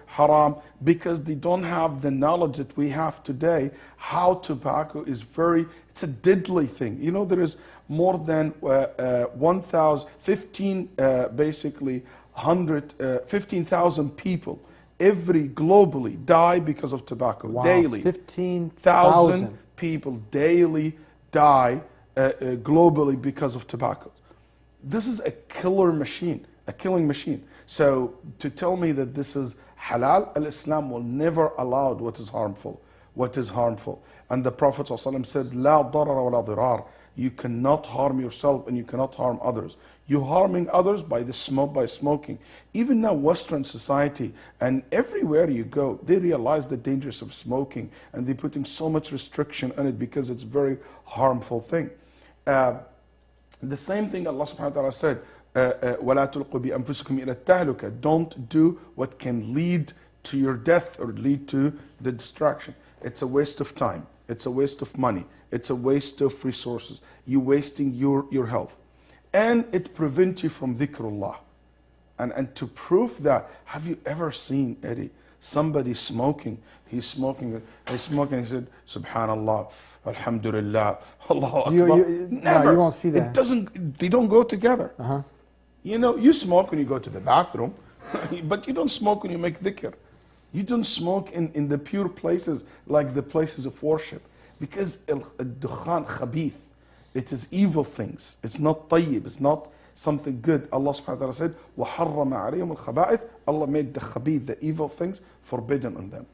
haram? Because they don't have the knowledge that we have today, how tobacco is it's a deadly thing. You know, there is more than 15,000 people globally die because of tobacco. Wow, daily. 15,000 people daily die globally because of tobacco. This is a killing machine. So to tell me that this is halal, al-Islam will never allow what is harmful. And the Prophet ﷺ said, "La darara wa la dirar." You cannot harm yourself and you cannot harm others. You're harming others by smoking. Even now, Western society and everywhere you go, they realize the dangers of smoking and they're putting so much restriction on it because it's a very harmful thing. The same thing Allah subhanahu wa ta'ala said, وَلَا تُلْقُوا بِأَنفُسِكُمْ إِلَى التَّهْلُكَةِ. Don't do what can lead to your death or lead to the destruction. It's a waste of time. It's a waste of money. It's a waste of resources. You're wasting your health. And it prevents you from dhikrullah. And to prove that, have you ever seen, Eddie, somebody smoking? He's smoking, he said, Subhanallah, Alhamdulillah, Allahu Akbar. Never. No, you won't see that. They don't go together. You know, you smoke when you go to the bathroom, but you don't smoke when you make dhikr. You don't smoke in the pure places, like the places of worship. Because al-dukhan khabith, it is evil things. It's not tayyib, it's not something good. Allah subhanahu wa ta'ala said, وَحَرَّمَ عَلَيْهِمُ الْخَبَائِثِ. Allah made the khabith, the evil things, forbidden on them.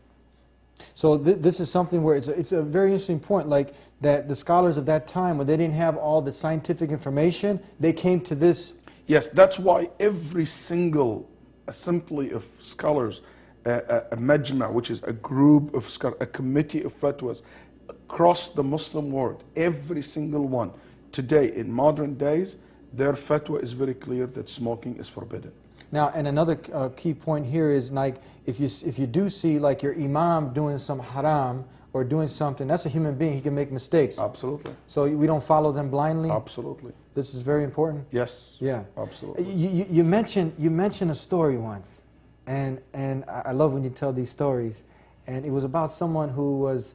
So this is something where it's a very interesting point, like that the scholars of that time, when they didn't have all the scientific information, they came to this. Yes, that's why every single assembly of scholars, a majma', which is a group of scholars, a committee of fatwas, across the Muslim world, every single one, today, in modern days, their fatwa is very clear that smoking is forbidden. Now, and another key point here is, like, if you do see like your imam doing some haram or doing something, that's a human being, he can make mistakes. Absolutely. So we don't follow them blindly? Absolutely. This is very important? Yes. Yeah. Absolutely. You mentioned a story once, and I love when you tell these stories, and it was about someone who was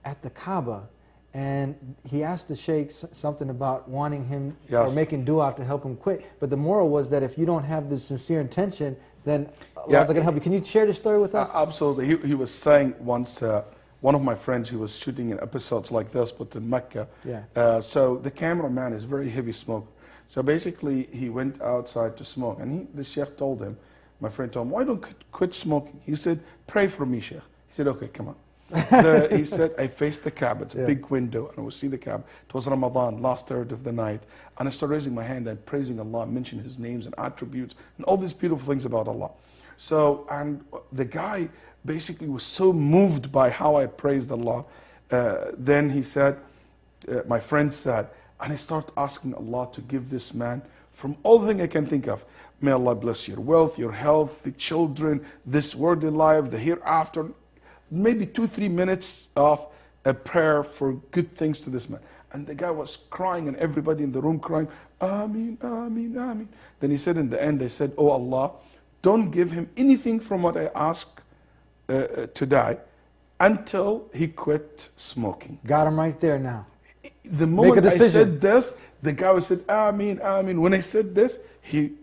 at the Kaaba, and he asked the sheikh something about wanting him or making dua to help him quit. But the moral was that if you don't have the sincere intention, then Allah's not going to help you. Can you share the story with us? Absolutely. He was saying once, one of my friends, he was shooting in episodes like this, but in Mecca. Yeah. So the cameraman is very heavy smoker. So basically, he went outside to smoke, and the sheikh told him, my friend told him, why don't you quit smoking? He said, pray for me, sheikh. He said, okay, come on. He said, I faced the Kaaba, it's a big window, and I would see the Kaaba. It was Ramadan, last third of the night, and I started raising my hand and praising Allah, mentioning His names and attributes, and all these beautiful things about Allah. So, and the guy basically was so moved by how I praised Allah, then he said, my friend said, and I started asking Allah to give this man, from all the things I can think of, may Allah bless your wealth, your health, the children, this worldly life, the hereafter, maybe 2-3 minutes of a prayer for good things to this man. And the guy was crying, and everybody in the room crying, Ameen, Ameen, Ameen. Then he said in the end, I said, oh Allah, don't give him anything from what I asked today until he quit smoking. Got him right there now. The moment I said this, the guy said, Ameen, Ameen. When I said this, he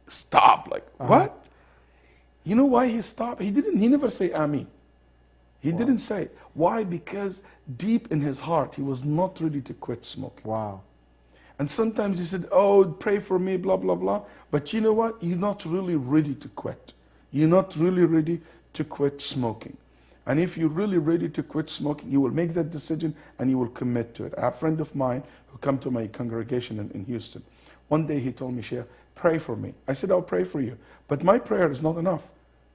stopped, like, what? You know why he stopped? He never say Ameen. He didn't say it. Why? Because deep in his heart, he was not ready to quit smoking. Wow. And sometimes he said, oh, pray for me, blah, blah, blah. But you know what? You're not really ready to quit. You're not really ready to quit smoking. And if you're really ready to quit smoking, you will make that decision and you will commit to it. I have a friend of mine who come to my congregation in Houston. One day he told me, Sheikh, pray for me. I said, I'll pray for you. But my prayer is not enough.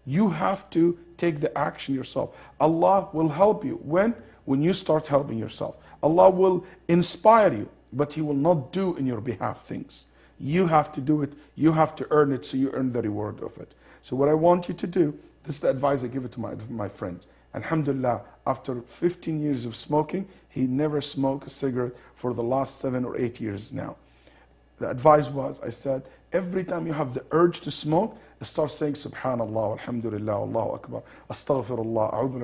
You have to take the action yourself. Allah will help you. When you start helping yourself. Allah will inspire you, but He will not do in your behalf things. You have to do it. You have to earn it, so you earn the reward of it. So what I want you to do, this is the advice I give it to my friends. Alhamdulillah, after 15 years of smoking, he never smoked a cigarette for the last 7 or 8 years now. The advice was, I said, every time you have the urge to smoke, start saying Subhanallah, Alhamdulillah, Allahu Akbar, Astaghfirullah, A'udhu